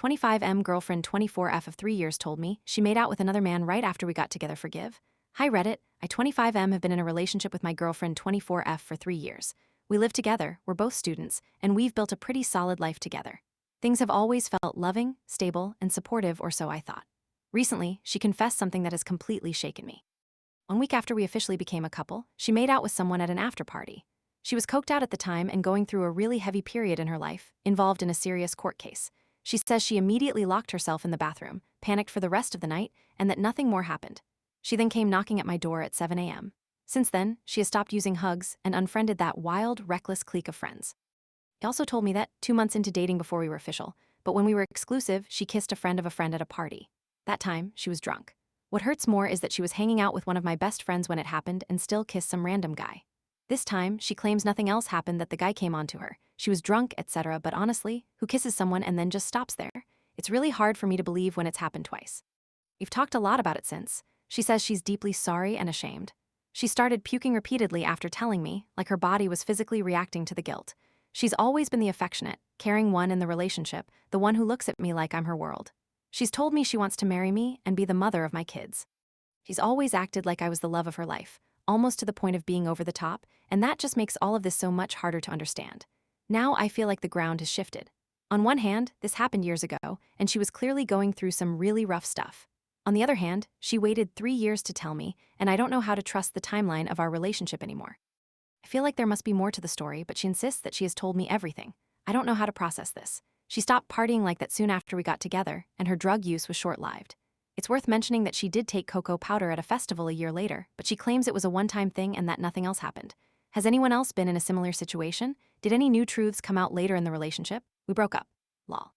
25M girlfriend 24F of 3 years told me she made out with another man right after we got together for give. Hi Reddit, I 25M have been in a relationship with my girlfriend 24F for 3 years. We live together, we're both students, and we've built a pretty solid life together. Things have always felt loving, stable, and supportive, or so I thought. Recently, she confessed something that has completely shaken me. 1 week after we officially became a couple, she made out with someone at an after party. She was coked out at the time and going through a really heavy period in her life, involved in a serious court case. She says she immediately locked herself in the bathroom, panicked for the rest of the night, and that nothing more happened. She then came knocking at my door at 7 a.m. Since then, she has stopped using hugs and unfriended that wild, reckless clique of friends. He also told me that 2 months into dating before we were official, but when we were exclusive, she kissed a friend of a friend at a party. That time, she was drunk. What hurts more is that she was hanging out with one of my best friends when it happened and still kissed some random guy. This time, she claims nothing else happened, that the guy came onto her. She was drunk, etc., but honestly, who kisses someone and then just stops there? It's really hard for me to believe when it's happened twice. We've talked a lot about it since. She says she's deeply sorry and ashamed. She started puking repeatedly after telling me, like her body was physically reacting to the guilt. She's always been the affectionate, caring one in the relationship, the one who looks at me like I'm her world. She's told me she wants to marry me and be the mother of my kids. She's always acted like I was the love of her life, almost to the point of being over the top, and that just makes all of this so much harder to understand. Now I feel like the ground has shifted. On one hand, this happened years ago, and she was clearly going through some really rough stuff. On the other hand, she waited 3 years to tell me, and I don't know how to trust the timeline of our relationship anymore. I feel like there must be more to the story, but she insists that she has told me everything. I don't know how to process this. She stopped partying like that soon after we got together, and her drug use was short-lived. It's worth mentioning that she did take cocoa powder at a festival a year later, but she claims it was a one-time thing and that nothing else happened. Has anyone else been in a similar situation? Did any new truths come out later in the relationship? We broke up. Lol.